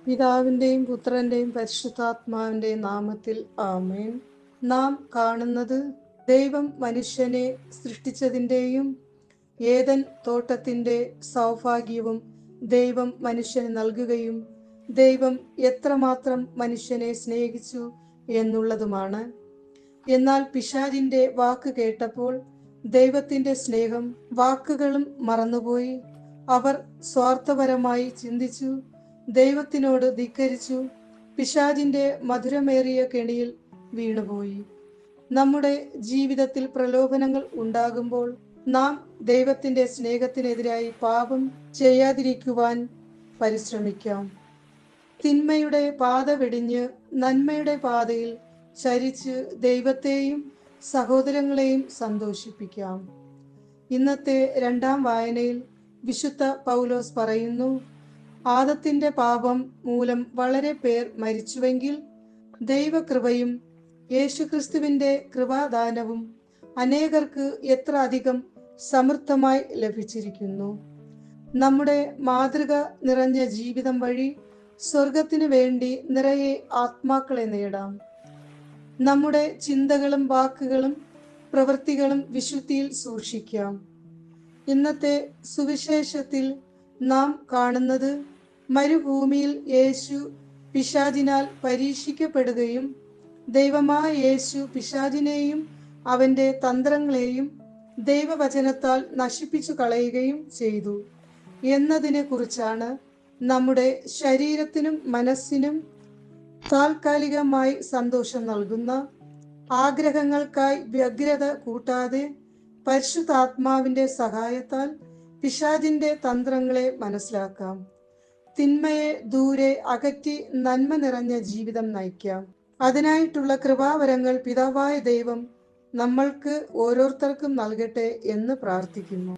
പിതാവിൻ്റെയും പുത്രൻ്റെയും പരിശുദ്ധാത്മാവിൻ്റെയും നാമത്തിൽ ആമേൻ. നാം കാണുന്നത് ദൈവം മനുഷ്യനെ സൃഷ്ടിച്ചതിൻ്റെയും ഏദൻ തോട്ടത്തിൻ്റെ സൗഭാഗ്യവും ദൈവം മനുഷ്യന് നൽകുകയും ദൈവം എത്രമാത്രം മനുഷ്യനെ സ്നേഹിച്ചു എന്നുള്ളതുമാണ്. എന്നാൽ പിശാചിൻ്റെ വാക്ക് കേട്ടപ്പോൾ ദൈവത്തിൻ്റെ സ്നേഹം വാക്കുകളും മറന്നുപോയി. അവർ സ്വാർത്ഥപരമായി ചിന്തിച്ചു, ദൈവത്തിനോട് ധിക്കരിച്ചു, പിശാചിൻ്റെ മധുരമേറിയ കെണിയിൽ വീണുപോയി. നമ്മുടെ ജീവിതത്തിൽ പ്രലോഭനങ്ങൾ ഉണ്ടാകുമ്പോൾ നാം ദൈവത്തിൻ്റെ സ്നേഹത്തിനെതിരായി പാപം ചെയ്യാതിരിക്കുവാൻ പരിശ്രമിക്കാം. തിന്മയുടെ പാത വെടിഞ്ഞ് നന്മയുടെ പാതയിൽ ചരിച്ച് ദൈവത്തെയും സഹോദരങ്ങളെയും സന്തോഷിപ്പിക്കാം. ഇന്നത്തെ രണ്ടാം വായനയിൽ വിശുദ്ധ പൗലോസ് പറയുന്നു, ആദത്തിന്റെ പാപം മൂലം വളരെ പേർ മരിച്ചുവെങ്കിൽ ദൈവകൃപയും യേശുക്രിസ്തുവിന്റെ കൃപാദാനവും അനേകർക്ക് എത്ര അധികം സമൃദ്ധമായി ലഭിച്ചിരിക്കുന്നു. നമ്മുടെ മാതൃക നിറഞ്ഞ ജീവിതം വഴി സ്വർഗത്തിനു വേണ്ടി നിറയെ ആത്മാക്കളെ നേടാം. നമ്മുടെ ചിന്തകളും വാക്കുകളും പ്രവൃത്തികളും വിശുദ്ധിയിൽ സൂക്ഷിക്കാം. ഇന്നത്തെ സുവിശേഷത്തിൽ നാം കാണുന്നത് മരുഭൂമിയിൽ യേശു പിശാചിനാൽ പരീക്ഷിക്കപ്പെടുകയും ദൈവമായ യേശു പിശാചിനെയും അവൻ്റെ തന്ത്രങ്ങളെയും ദൈവവചനത്താൽ നശിപ്പിച്ചു കളയുകയും ചെയ്തു എന്നതിനെ കുറിച്ചാണ്. നമ്മുടെ ശരീരത്തിനും മനസ്സിനും താൽക്കാലികമായി സന്തോഷം നൽകുന്ന ആഗ്രഹങ്ങൾക്കായി വ്യഗ്രത കൂട്ടാതെ പരിശുദ്ധാത്മാവിൻ്റെ സഹായത്താൽ പിശാചിൻ്റെ തന്ത്രങ്ങളെ മനസ്സിലാക്കാം. തിന്മയെ ദൂരെ അകറ്റി നന്മ നിറഞ്ഞ ജീവിതം നയിക്കാം. അതിനായിട്ടുള്ള കൃപാവരങ്ങൾ പിതാവായ ദൈവം നമ്മൾക്ക് ഓരോരുത്തർക്കും നൽകട്ടെ എന്ന് പ്രാർത്ഥിക്കുന്നു.